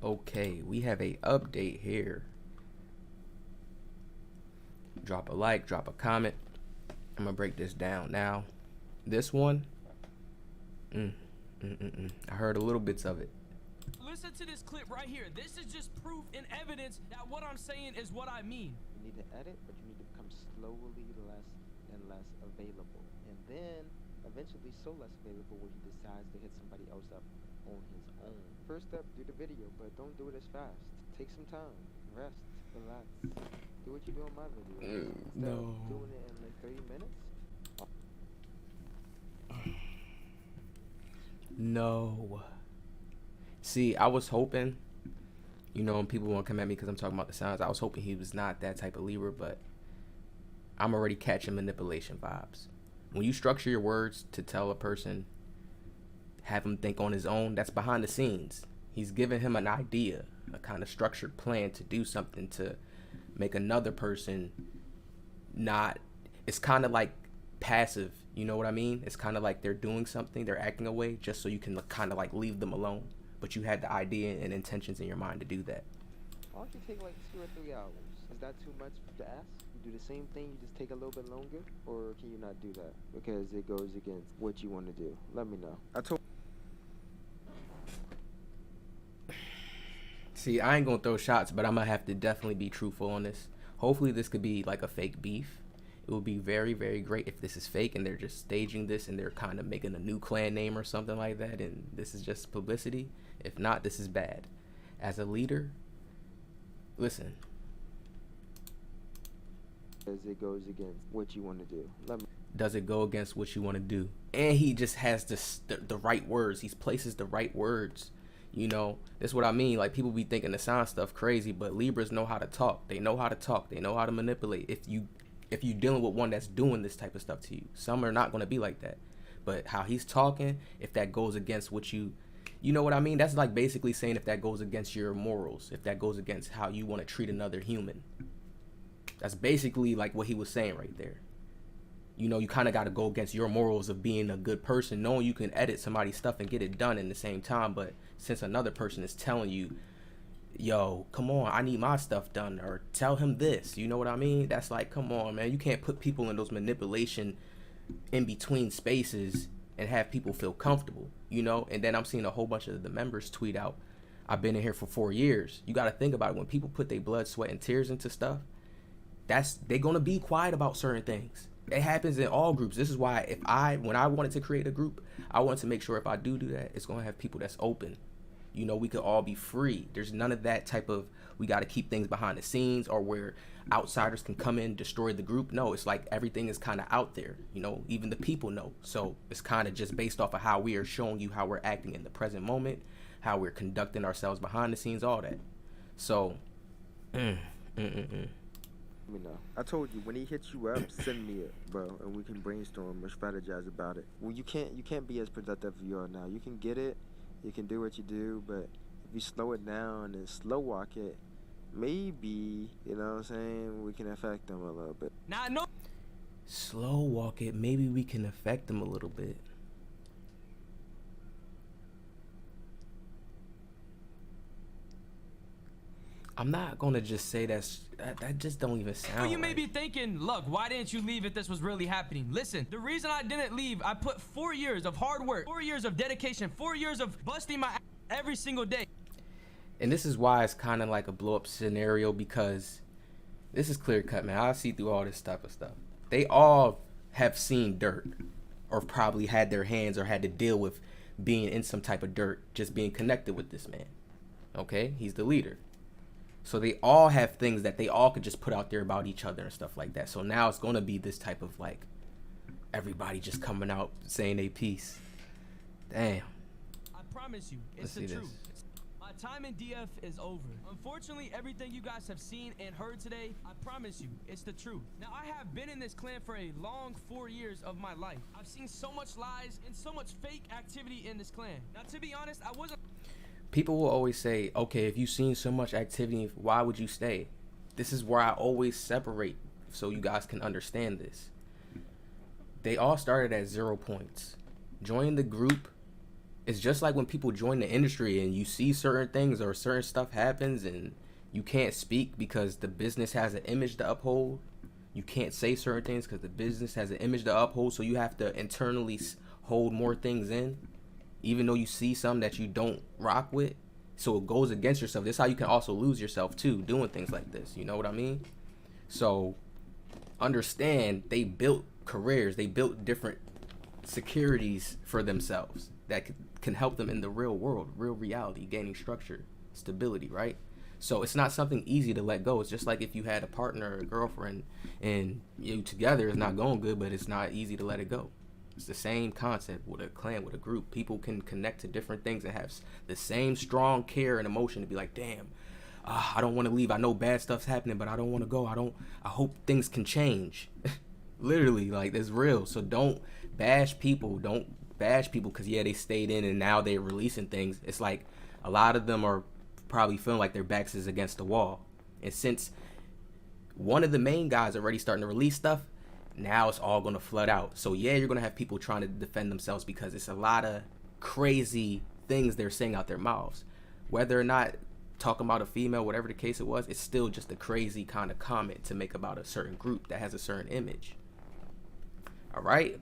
Okay, we have a update here. Drop a like, drop a comment. I'm gonna break this down now. This one, I heard a little bits of it. Listen to this clip right here. This is just proof and evidence that what I'm saying is what I mean. You need to edit, but you need to become slowly less and less available. And then eventually so less available where he decides to hit somebody else up on his own. First step, do the video, but don't do it as fast. Take some time, rest, relax. Do what you do on my video. Instead of doing it in like 30 minutes. No. See, I was hoping, you know, and people won't come at me because I'm talking about the sounds. I was hoping he was not that type of Libra, but I'm already catching manipulation vibes. When you structure your words to tell a person, have him think on his own, that's behind the scenes. He's giving him an idea, a kind of structured plan to do something to make another person not, it's kind of like passive, you know what I mean? It's kind of like they're doing something, they're acting away just so you can kind of like leave them alone. But you had the idea and intentions in your mind to do that. Why don't you take like 2 or 3 hours? Is that too much to ask? You do the same thing, you just take a little bit longer? Or can you not do that? Because it goes against what you want to do. Let me know. See, I ain't gonna throw shots, but I'm gonna have to definitely be truthful on this. Hopefully this could be like a fake beef. It would be very, very great if this is fake and they're just staging this and they're kind of making a new clan name or something like that and this is just publicity. If not, this is bad. As a leader, listen. As it goes against what you want to do. Does it go against what you want to do? And he just has the right words. He places the right words. You know, that's what I mean. Like, people be thinking the sound stuff crazy, but Libras know how to talk. They know how to talk. They know how to manipulate. If you're dealing with one that's doing this type of stuff to you, some are not going to be like that. But how he's talking, if that goes against what you know what I mean? That's like basically saying if that goes against your morals, if that goes against how you want to treat another human. That's basically like what he was saying right there. You know, you kind of got to go against your morals of being a good person, knowing you can edit somebody's stuff and get it done in the same time. But since another person is telling you, yo, come on, I need my stuff done, or tell him this, you know what I mean? That's like, come on, man. You can't put people in those manipulation in between spaces and have people feel comfortable, you know? And then I'm seeing a whole bunch of the members tweet out, I've been in here for 4 years. You got to think about it. When people put their blood, sweat, and tears into stuff, they're going to be quiet about certain things. It happens in all groups. This is why when I wanted to create a group, I wanted to make sure if I do that, it's going to have people that's open. You know, we could all be free. There's none of that type of, we got to keep things behind the scenes or where outsiders can come in, destroy the group. No, it's like everything is kind of out there. You know, even the people know. So it's kind of just based off of how we are showing you how we're acting in the present moment, how we're conducting ourselves behind the scenes, all that. So, Let me know. I told you, when he hits you up, send me it, bro, and we can brainstorm or strategize about it. Well, you can't be as productive as you are now. You can get it, you can do what you do, but if you slow it down and slow walk it, maybe, you know what I'm saying, we can affect them a little bit. Now I know. Slow walk it, maybe we can affect them a little bit. I'm not gonna just say that just don't even sound You may right. be thinking, look, why didn't you leave if this was really happening? Listen, the reason I didn't leave, I put 4 years of hard work, 4 years of dedication, 4 years of busting my ass every single day. And this is why it's kind of like a blow up scenario, because this is clear cut, man. I see through all this type of stuff. They all have seen dirt, or probably had their hands or had to deal with being in some type of dirt, just being connected with this man. Okay, he's the leader. So they all have things that they all could just put out there about each other and stuff like that. So now it's going to be this type of like everybody just coming out saying they piece. Damn. I promise you, it's the truth. My time in DF is over. Unfortunately, everything you guys have seen and heard today, I promise you, it's the truth. Now, I have been in this clan for a long 4 years of my life. I've seen so much lies and so much fake activity in this clan. Now, to be honest, I wasn't... People will always say, okay, if you've seen so much activity, why would you stay? This is where I always separate so you guys can understand this. They all started at 0 points. Joining the group It's just like when people join the industry and you see certain things or certain stuff happens and you can't speak because the business has an image to uphold. You can't say certain things because the business has an image to uphold, so you have to internally hold more things in, even though you see some that you don't rock with. So it goes against yourself. This is how you can also lose yourself too, doing things like this. You know what I mean? So understand, they built careers, they built different securities for themselves that can help them in the real world, real reality, gaining structure, stability, right? So it's not something easy to let go. It's just like if you had a partner or a girlfriend and you together, it's not going good, but it's not easy to let it go. It's the same concept with a clan, with a group. People can connect to different things and have the same strong care and emotion to be like, damn, I don't want to leave. I know bad stuff's happening, but I don't want to go. I hope things can change. Literally, like, it's real. So don't bash people. Don't bash people because, yeah, they stayed in and now they're releasing things. It's like a lot of them are probably feeling like their backs is against the wall. And since one of the main guys already starting to release stuff, now it's all going to flood out. So yeah, you're going to have people trying to defend themselves because it's a lot of crazy things they're saying out their mouths. Whether or not talking about a female, whatever the case it was, it's still just a crazy kind of comment to make about a certain group that has a certain image. All right.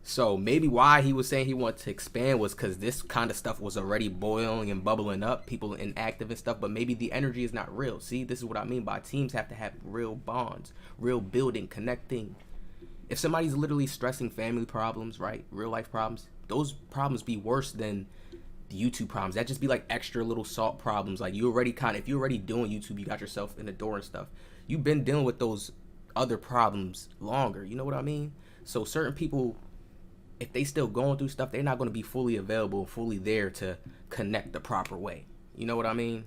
So maybe why he was saying he wanted to expand was because this kind of stuff was already boiling and bubbling up, people inactive and stuff, but maybe the energy is not real. See, this is what I mean by teams have to have real bonds, real building, connecting. If somebody's literally stressing family problems, right, real life problems, those problems be worse than the YouTube problems. That just be like extra little salt problems. Like you already if you're already doing YouTube, you got yourself in the door and stuff. You've been dealing with those other problems longer. You know what I mean? So certain people, if they still going through stuff, they're not going to be fully available, fully there to connect the proper way. You know what I mean?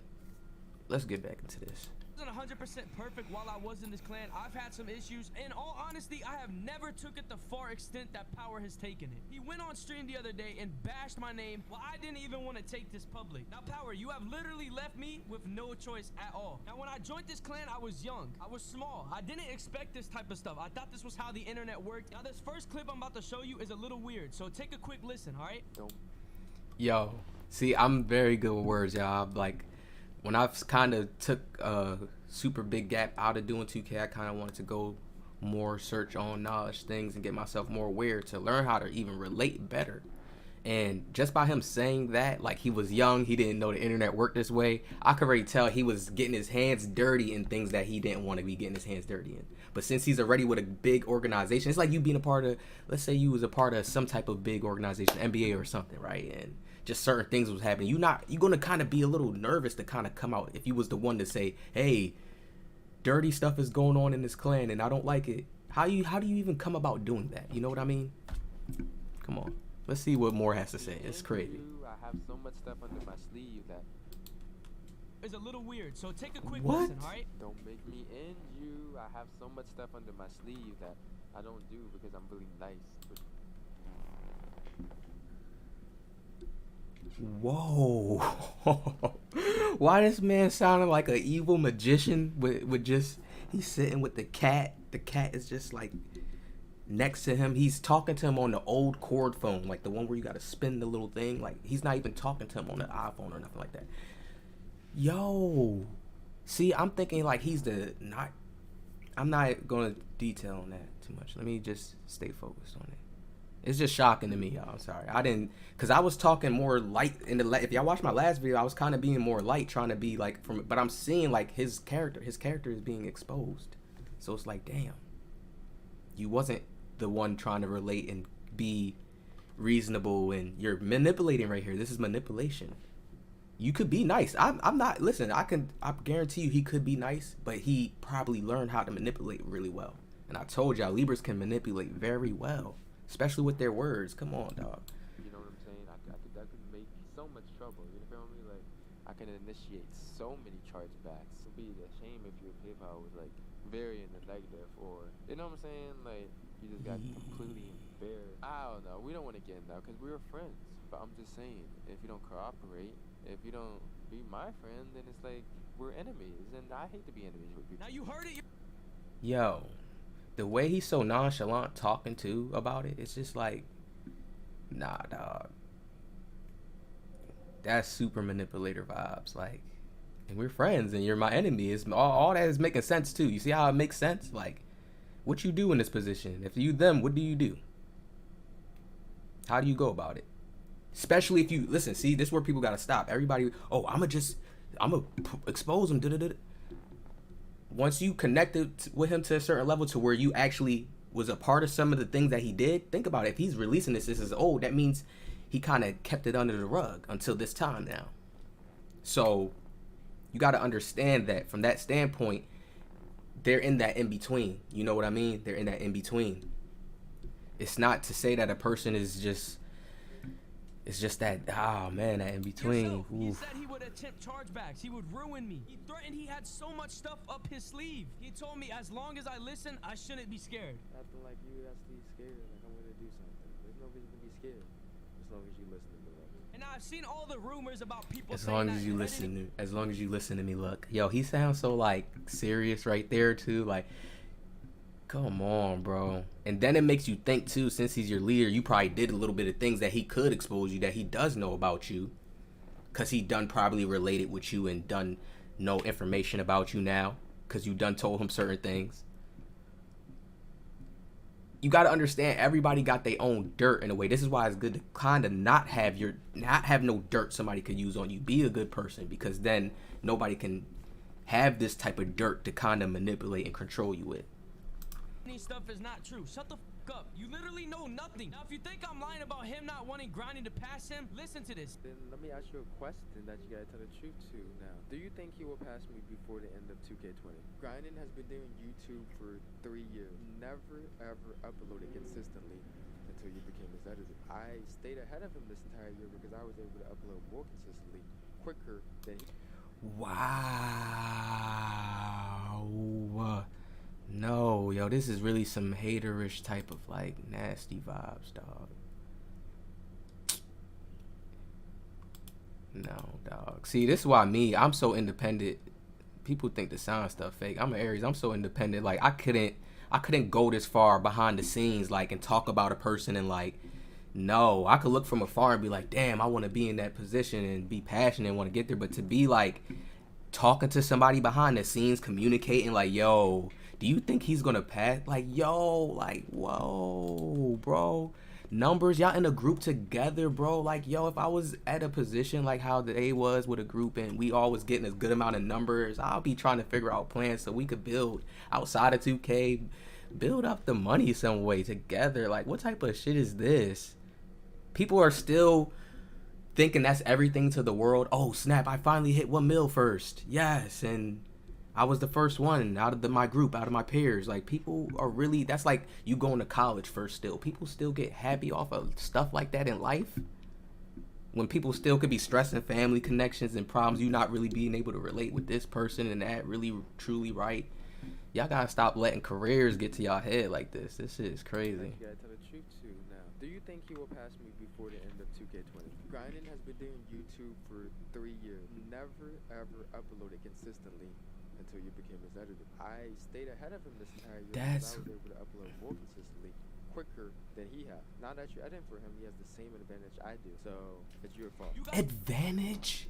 Let's get back into this. Wasn't 100% perfect while I was in this clan. I've had some issues. In all honesty, I have never took it the far extent that Power has taken it. He went on stream the other day and bashed my name while I didn't even want to take this public. Now, Power, you have literally left me with no choice at all. Now, when I joined this clan, I was young. I was small. I didn't expect this type of stuff. I thought this was how the internet worked. Now, this first clip I'm about to show you is a little weird, so take a quick listen, all right? Yo, see, I'm very good with words, y'all. Like, when I've kind of took a super big gap out of doing 2K, I kind of wanted to go more search on knowledge things and get myself more aware to learn how to even relate better. And just by him saying that, like he was young, he didn't know the internet worked this way, I could already tell he was getting his hands dirty in things that he didn't want to be getting his hands dirty in. But since he's already with a big organization, it's like you being a part of, let's say you was a part of some type of big organization, NBA or something, right? And just certain things was happening. You're gonna kind of be a little nervous to kind of come out if you was the one to say, hey, dirty stuff is going on in this clan and I don't like it. How do you even come about doing that? You know what I mean? Come on, let's see what more has to say. It's crazy. I have so much stuff under my sleeve that is a little weird, so take a quick What? listen, all right? don't make me end you. I have so much stuff under my sleeve that I don't do because I'm really nice. But Whoa. Why this man sounding like an evil magician with just, he's sitting with the cat. The cat is just like next to him. He's talking to him on the old cord phone, like the one where you got to spin the little thing. Like he's not even talking to him on the iPhone or nothing like that. Yo. See, I'm thinking like I'm not going to detail on that too much. Let me just stay focused on it. It's just shocking to me, y'all. I'm sorry. Because I was talking more light if y'all watched my last video, I was kind of being more light, trying to be like but I'm seeing like his character is being exposed. So it's like, damn, you wasn't the one trying to relate and be reasonable, and you're manipulating right here. This is manipulation. You could be nice. I'm not, listen, I guarantee you he could be nice, but he probably learned how to manipulate really well. And I told y'all, Libras can manipulate very well, especially with their words. Come on, dog. you know what I'm saying? I could make so much trouble. You feel me? Like I can initiate so many chargebacks. It'd be a shame if your PayPal was like very in the negative, or you know what I'm saying? Like you just got completely embarrassed. I don't know. We don't want to get in that because we were friends. But I'm just saying, if you don't cooperate, if you don't be my friend, then it's like we're enemies, and I hate to be enemies with people. Now you heard it. Yo, the way he's so nonchalant talking to about it, it's just like, nah, dog. That's super manipulator vibes. Like, and we're friends, and you're my enemy. Is all that is making sense too. You see how it makes sense? Like, what you do in this position? If you them, what do you do? How do you go about it? Especially if you listen. See, this is where people gotta stop. Everybody, oh, I'ma expose him. Da-da-da-da. Once you connected with him to a certain level to where you actually was a part of some of the things that he did, think about it. If he's releasing this is old, that means he kind of kept it under the rug until this time now. So you got to understand that from that standpoint, they're in that in between. You know what I mean? They're in that in between. It's not to say that a person is just, it's just that, oh man, that in between. He said he would attempt chargebacks. He would ruin me. He threatened he had so much stuff up his sleeve. He told me as long as I listen, I shouldn't be scared. Acting like you actually scared, like I'm gonna do something. There's no reason to be scared. As long as you listen to me. And I've seen all the rumors about people as saying long as that you listen as long as you listen to me, look. Yo, he sounds so like serious right there too. Like, come on, bro. And then it makes you think too, since he's your leader, you probably did a little bit of things that he could expose you, that he does know about you. Cause he done probably related with you and done know information about you now. Cause you done told him certain things. You got to understand, everybody got their own dirt in a way. This is why it's good to kind of not have no dirt somebody could use on you. Be a good person, because then nobody can have this type of dirt to kind of manipulate and control you with. Stuff is not true. Shut the fuck up. You literally know nothing. Now, if you think I'm lying about him not wanting Grinding to pass him, listen to this. Then let me ask you a question that you gotta tell the truth to now. Do you think he will pass me before the end of 2K20? Grinding has been doing YouTube for 3 years. Never ever uploaded consistently until you became his editor. I stayed ahead of him this entire year because I was able to upload more consistently, quicker than he. Wow. No, yo, this is really some haterish type of like nasty vibes, dog. No, dog. See, this is why I'm so independent. People think the sound stuff fake. I'm an Aries. I'm so independent. Like, I couldn't go this far behind the scenes, like, and talk about a person and like, no, I could look from afar and be like, damn, I want to be in that position and be passionate and want to get there. But to be like talking to somebody behind the scenes, communicating like, yo, do you think he's gonna pass? Like, yo, like, whoa, bro. Numbers, y'all in a group together, bro. Like, yo, if I was at a position like how they was with a group and we all was getting a good amount of numbers, I'll be trying to figure out plans so we could build outside of 2K, build up the money some way together. Like, what type of shit is this? People are still thinking that's everything to the world. Oh, snap, I finally hit 1 mil first. Yes, and I was the first one out of my group, out of my peers. Like, people are really, that's like you going to college first still. People still get happy off of stuff like that in life. When people still could be stressing family connections and problems, you not really being able to relate with this person and that really, truly right. Y'all gotta stop letting careers get to y'all head like this. This shit is crazy. You gotta tell the truth too now. Do you think he will pass me before the end of 2K20? Grinding has been doing YouTube for 3 years. Never ever uploaded consistently until you became his editor. I stayed ahead of him this entire year because I was able to upload more consistently, quicker than he had. Now that you're editing for him, he has the same advantage I do. So it's your fault. Advantage?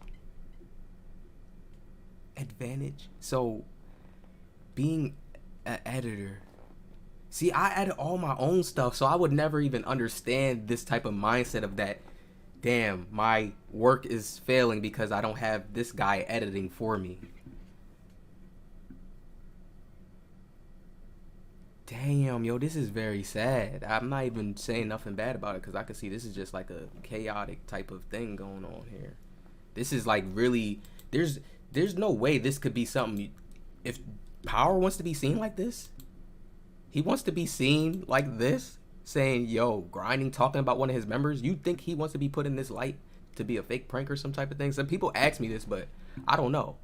So being an editor, see, I edit all my own stuff, so I would never even understand this type of mindset of that, damn, my work is failing because I don't have this guy editing for me. Damn, yo, this is very sad. I'm not even saying nothing bad about it because I can see this is just like a chaotic type of thing going on here. This is like really, there's no way this could be something. If Power wants to be seen like this, he wants to be seen like this, saying, yo, Grinding, talking about one of his members. You think he wants to be put in this light to be a fake prank or some type of thing? Some people ask me this, but I don't know.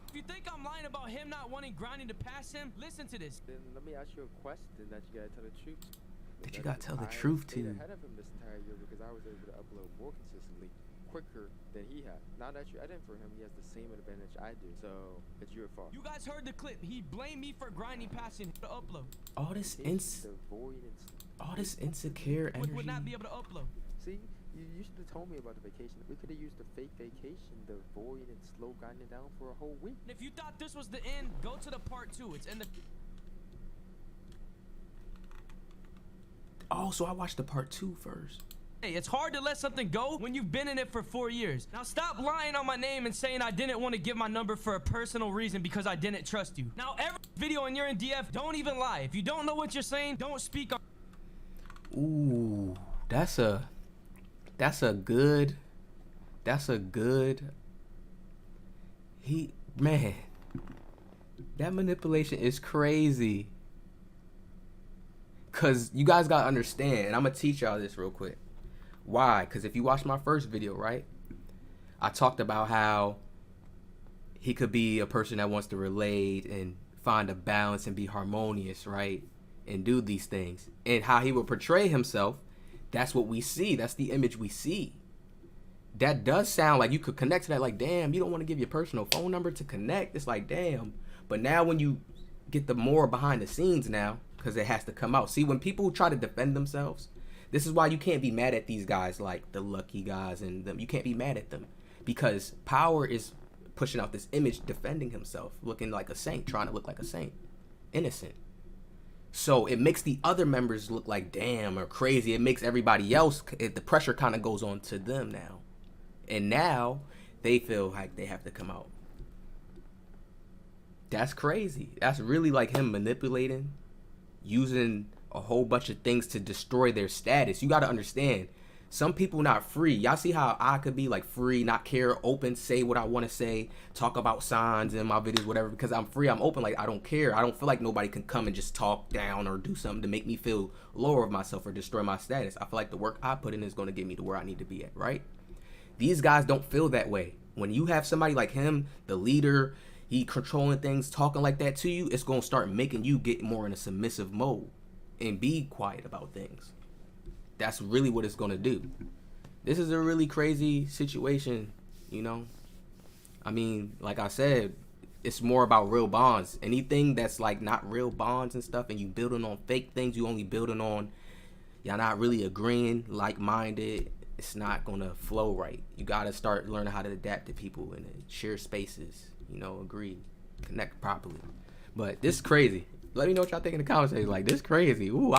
If you think I'm lying about him not wanting Grinding to pass him, listen to this. Then let me ask you a question that you gotta tell the truth. That you gotta tell the truth to. I stayed ahead of him this entire year because I was able to upload more consistently, quicker than he had. Now that you're editing for him, he has the same advantage I do. So it's your fault. You guys heard the clip. He blamed me for Grinding passing the upload. All this insecure energy. Would not be able to upload. See, You should have told me about the vacation. We could have used the fake vacation to avoid and slow grinding down for a whole week. And if you thought this was the end, go to the part 2. It's in the... Oh, so I watched the part 2 first. Hey, it's hard to let something go when you've been in it for 4 years. Now stop lying on my name and saying I didn't want to give my number for a personal reason because I didn't trust you. Now every video and you're in DF, don't even lie. If you don't know what you're saying, don't speak on... Ooh, that's a good, man, that manipulation is crazy. Cause you guys gotta understand, and I'm gonna teach y'all this real quick. Why? Cause if you watch my first video, right, I talked about how he could be a person that wants to relate and find a balance and be harmonious, right, and do these things, and how he would portray himself. That's what we see. That's the image we see. That does sound like you could connect to that. Like, damn, you don't want to give your personal phone number to connect. It's like, damn. But now when you get the more behind the scenes now, because it has to come out. See, when people try to defend themselves, this is why you can't be mad at these guys like the Lucky guys and them. You can't be mad at them because Power is pushing out this image, defending himself, looking like a saint, trying to look like a saint, innocent. So it makes the other members look like damn or crazy. It makes everybody else, the pressure kind of goes on to them now. And now they feel like they have to come out. That's crazy. That's really like him manipulating, using a whole bunch of things to destroy their status. You got to understand, some people not free. Y'all see how I could be like free, not care, open, say what I want to say, talk about signs in my videos, whatever, because I'm free, I'm open, like I don't care. I don't feel like nobody can come and just talk down or do something to make me feel lower of myself or destroy my status. I feel like the work I put in is going to get me to where I need to be at, right? These guys don't feel that way. When you have somebody like him, the leader, he controlling things, talking like that to you, it's going to start making you get more in a submissive mode and be quiet about things. That's really what it's going to do. This is a really crazy situation, you know? I mean, like I said, it's more about real bonds. Anything that's like not real bonds and stuff and you building on fake things, you only building on, y'all not really agreeing, like-minded, it's not going to flow right. You got to start learning how to adapt to people and share spaces, you know, agree, connect properly. But this is crazy. Let me know what y'all think in the comments section. Like, this crazy. Ooh,